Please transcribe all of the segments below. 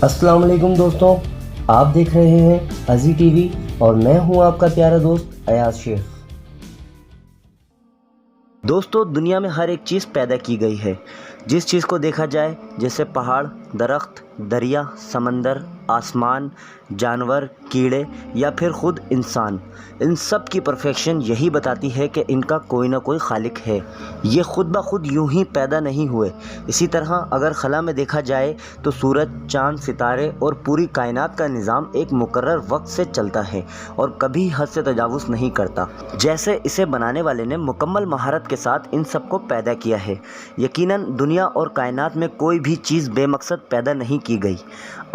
अस्सलाम वालेकुम दोस्तों, आप देख रहे हैं अजी टीवी और मैं हूं आपका प्यारा दोस्त अयाज शेख। दोस्तों, दुनिया में हर एक चीज़ पैदा की गई है। जिस चीज़ को देखा जाए, जैसे पहाड़, दरख्त, दरिया, समंदर, आसमान, जानवर, कीड़े या फिर ख़ुद इंसान, इन सब की परफेक्शन यही बताती है कि इनका कोई ना कोई खालिक है। ये ख़ुद ब खुद यूं ही पैदा नहीं हुए। इसी तरह अगर खला में देखा जाए तो सूरज, चाँद, सितारे और पूरी कायनात का निज़ाम एक मुकर्रर वक्त से चलता है और कभी हद से तजावुज़ नहीं करता। जैसे इसे बनाने वाले ने मुकम्मल महारत के साथ इन सब को पैदा किया है। यकीनन दुनिया और कायनात में कोई भी चीज़ बेमकसद पैदा नहीं की गई।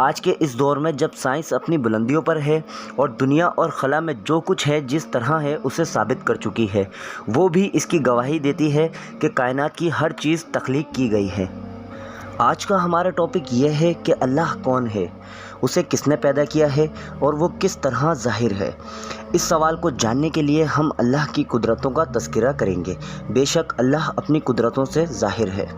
आज के इस दौर में जब साइंस अपनी बुलंदियों पर है और दुनिया और खला में जो कुछ है जिस तरह है उसे साबित कर चुकी है, वो भी इसकी गवाही देती है कि कायनात की हर चीज़ तख्लीक की गई है। आज का हमारा टॉपिक ये है कि अल्लाह कौन है, उसे किसने पैदा किया है और वो किस तरह ज़ाहिर है। इस सवाल को जानने के लिए हम अल्लाह की कुदरतों का तज़किरा करेंगे। बेशक अल्लाह अपनी कुदरतों से ज़ाहिर है।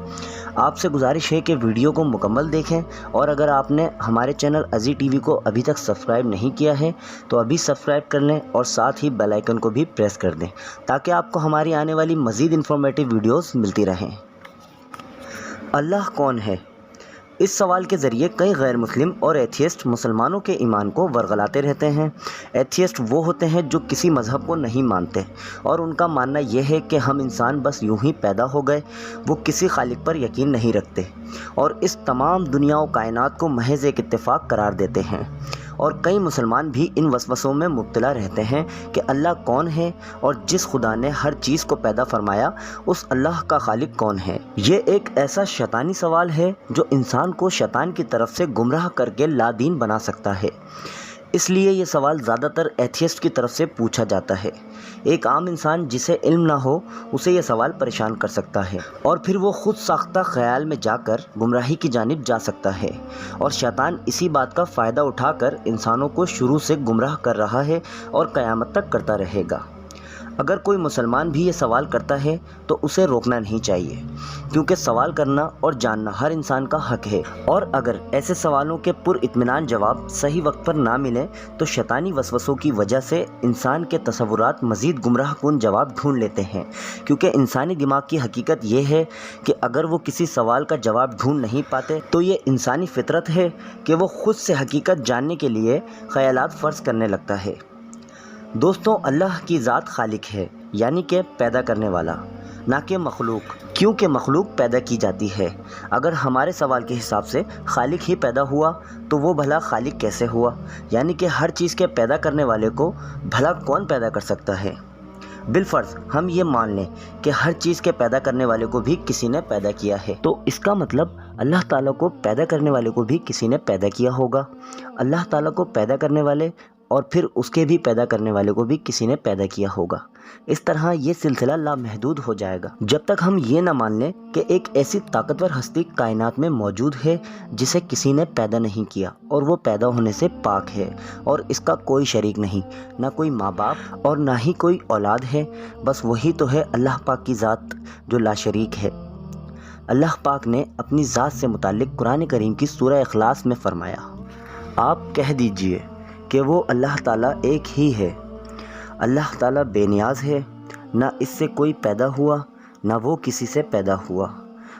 आपसे गुजारिश है कि वीडियो को मुकम्मल देखें और अगर आपने हमारे चैनल अजी टीवी को अभी तक सब्सक्राइब नहीं किया है तो अभी सब्सक्राइब कर लें और साथ ही बेल आइकन को भी प्रेस कर दें ताकि आपको हमारी आने वाली मज़ीद इन्फॉर्मेटिव वीडियोस मिलती रहें। अल्लाह कौन है? इस सवाल के ज़रिए कई गैर मुस्लिम और एथियस्ट मुसलमानों के ईमान को वरगलाते रहते हैं। एथियस्ट वो होते हैं जो किसी मज़हब को नहीं मानते और उनका मानना यह है कि हम इंसान बस यूं ही पैदा हो गए। वो किसी खालिक पर यकीन नहीं रखते और इस तमाम दुनिया और कायनात को महज एक इत्तेफाक करार देते हैं। और कई मुसलमान भी इन वसवसों में मुब्तला रहते हैं कि अल्लाह कौन है और जिस खुदा ने हर चीज़ को पैदा फरमाया उस अल्लाह का खालिक कौन है। ये एक ऐसा शैतानी सवाल है जो इंसान को शैतान की तरफ से गुमराह करके लादीन बना सकता है। इसलिए ये सवाल ज़्यादातर एथियस्ट की तरफ से पूछा जाता है। एक आम इंसान जिसे इल्म ना हो उसे ये सवाल परेशान कर सकता है और फिर वो खुद साख्ता ख्याल में जाकर गुमराही की जानिब जा सकता है और शैतान इसी बात का फ़ायदा उठाकर इंसानों को शुरू से गुमराह कर रहा है और क़यामत तक करता रहेगा। अगर कोई मुसलमान भी ये सवाल करता है तो उसे रोकना नहीं चाहिए, क्योंकि सवाल करना और जानना हर इंसान का हक है। और अगर ऐसे सवालों के पुरइत्मीनान जवाब सही वक्त पर ना मिले तो शैतानी वसवसों की वजह से इंसान के तसव्वुरात मज़ीद गुमराह कुन जवाब ढूंढ लेते हैं, क्योंकि इंसानी दिमाग की हकीकत ये है कि अगर वो किसी सवाल का जवाब ढूंढ नहीं पाते तो ये इंसानी फितरत है कि वो खुद से हकीकत जानने के लिए ख़यालात फ़र्ज़ करने लगता है। दोस्तों, अल्लाह की ज़ात खालिक है, यानी कि पैदा करने वाला, ना कि मखलूक, क्योंकि मखलूक पैदा की जाती है। अगर हमारे सवाल के हिसाब से खालिक ही पैदा हुआ तो वो भला खालिक कैसे हुआ, यानी कि हर चीज़ के पैदा करने वाले को भला कौन पैदा कर सकता है। बिलफर्ज हम ये मान लें कि हर चीज़ के पैदा करने वाले को भी किसी ने पैदा किया है, तो इसका मतलब अल्लाह ताला को पैदा करने वाले को भी किसी ने पैदा किया होगा। अल्लाह ताला को पैदा करने वाले और फिर उसके भी पैदा करने वाले को भी किसी ने पैदा किया होगा। इस तरह ये सिलसिला लामहदूद हो जाएगा जब तक हम ये ना मान लें कि एक ऐसी ताकतवर हस्ती कायनात में मौजूद है जिसे किसी ने पैदा नहीं किया और वो पैदा होने से पाक है और इसका कोई शरीक नहीं, ना कोई माँ बाप और ना ही कोई औलाद है। बस वही तो है अल्लाह पाक की ज़ात जो लाशरीक है। अल्लाह पाक ने अपनी ज़ात से मुताल्लिक़ कुरान करीम की सूरह इखलास में फ़रमाया, आप कह दीजिए कि वो अल्लाह ताला एक ही है। अल्लाह ताला बेनियाज़ है, ना इससे कोई पैदा हुआ, ना वो किसी से पैदा हुआ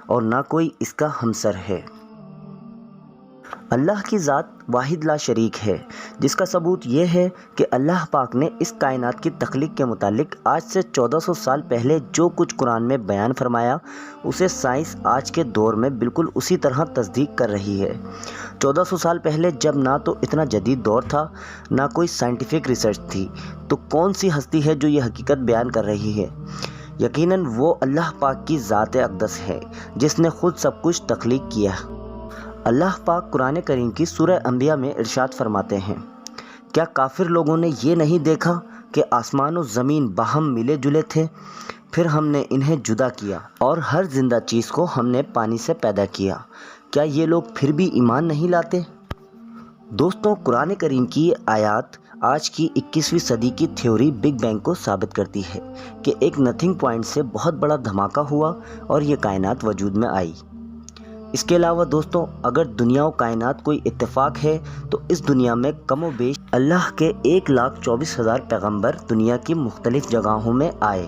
और ना कोई इसका हमसर है। अल्लाह की ज़ात वाहिद ला शरीक है, जिसका सबूत ये है कि अल्लाह पाक ने इस कायनात की तख्लीक के मुतालिक आज से 1400 साल पहले जो कुछ कुरान में बयान फरमाया उसे साइंस आज के दौर में बिल्कुल उसी तरह तस्दीक कर रही है। 1400 साल पहले जब ना तो इतना जदीद दौर था, ना कोई साइंटिफिक रिसर्च थी, तो कौन सी हस्ती है जो ये हकीकत बयान कर रही है? यकीनन वो अल्लाह पाक की ज़ात अक़दस है जिसने ख़ुद सब कुछ तख्लीक किया। अल्लाह पाक कुरान करीम की सूरह अंबिया में इरशाद फरमाते हैं, क्या काफिर लोगों ने ये नहीं देखा कि आसमान और ज़मीन बाहम मिले जुले थे, फिर हमने इन्हें जुदा किया और हर जिंदा चीज़ को हमने पानी से पैदा किया, क्या ये लोग फिर भी ईमान नहीं लाते? दोस्तों, कुरान करीम की आयत आज की 21वीं सदी की थ्योरी बिग बैंग को साबित करती है कि एक नथिंग पॉइंट से बहुत बड़ा धमाका हुआ और ये कायनात वजूद में आई। اس کے علاوہ دوستوں، اگر دنیا و کائنات کوئی اتفاق ہے تو اس دنیا میں کم و بیش اللہ کے 1,24,000 پیغمبر دنیا کی مختلف جگہوں میں آئے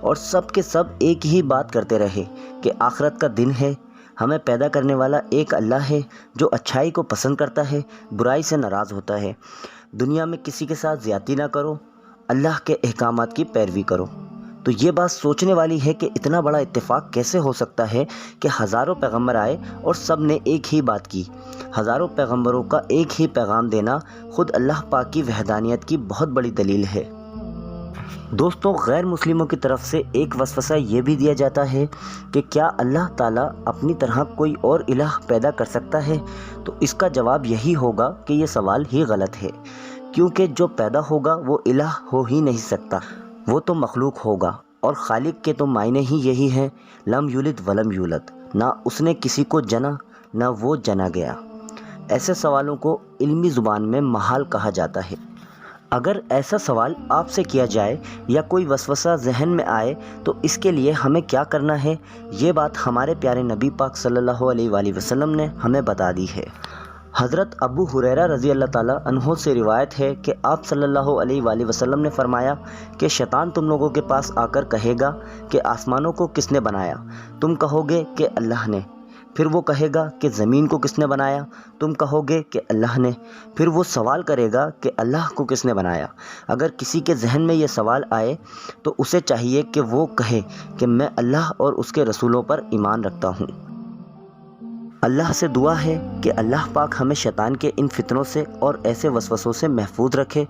اور سب کے سب ایک ہی بات کرتے رہے کہ آخرت کا دن ہے، ہمیں پیدا کرنے والا ایک اللہ ہے جو اچھائی کو پسند کرتا ہے، برائی سے ناراض ہوتا ہے۔ دنیا میں کسی کے ساتھ زیادتی نہ کرو، اللہ کے احکامات کی پیروی کرو۔ تو یہ بات سوچنے والی ہے کہ اتنا بڑا اتفاق کیسے ہو سکتا ہے کہ ہزاروں پیغمبر آئے اور سب نے ایک ہی بات کی۔ ہزاروں پیغمبروں کا ایک ہی پیغام دینا خود اللہ پاک کی وحدانیت کی بہت بڑی دلیل ہے۔ دوستوں، غیر مسلموں کی طرف سے ایک وسوسہ یہ بھی دیا جاتا ہے کہ کیا اللہ تعالیٰ اپنی طرح کوئی اور الہ پیدا کر سکتا ہے؟ تو اس کا جواب یہی ہوگا کہ یہ سوال ہی غلط ہے، کیونکہ جو پیدا ہوگا وہ الہ ہو ہی نہیں سکتا، وہ تو مخلوق ہوگا، اور خالق کے تو معنی ہی یہی ہیں، لم یلد ولم یولد، نہ اس نے کسی کو جنا نہ وہ جنا گیا۔ ایسے سوالوں کو علمی زبان میں محال کہا جاتا ہے۔ اگر ایسا سوال آپ سے کیا جائے یا کوئی وسوسہ ذہن میں آئے تو اس کے لیے ہمیں کیا کرنا ہے، یہ بات ہمارے پیارے نبی پاک صلی اللہ علیہ وآلہ وسلم نے ہمیں بتا دی ہے۔ حضرت ابو ہریرہ رضی اللہ تعالیٰ عنہ سے روایت ہے کہ آپ صلی اللہ علیہ وآلہ وسلم نے فرمایا کہ شیطان تم لوگوں کے پاس آ کر کہے گا کہ آسمانوں کو کس نے بنایا؟ تم کہو گے کہ اللہ نے۔ پھر وہ کہے گا کہ زمین کو کس نے بنایا؟ تم کہو گے کہ اللہ نے۔ پھر وہ سوال کرے گا کہ اللہ کو کس نے بنایا؟ اگر کسی کے ذہن میں یہ سوال آئے تو اسے چاہیے کہ وہ کہے کہ میں اللہ اور اس کے رسولوں پر ایمان رکھتا ہوں۔ اللہ سے دعا ہے کہ اللہ پاک ہمیں شیطان کے ان فتنوں سے اور ایسے وسوسوں سے محفوظ رکھے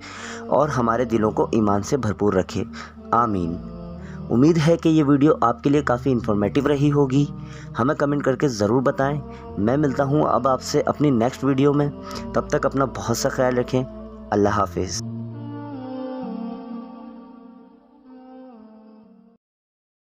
اور ہمارے دلوں کو ایمان سے بھرپور رکھے، آمین۔ امید ہے کہ یہ ویڈیو آپ کے لیے کافی انفارمیٹیو رہی ہوگی۔ ہمیں کمنٹ کر کے ضرور بتائیں۔ میں ملتا ہوں اب آپ سے اپنی نیکسٹ ویڈیو میں، تب تک اپنا بہت سا خیال رکھیں۔ اللہ حافظ۔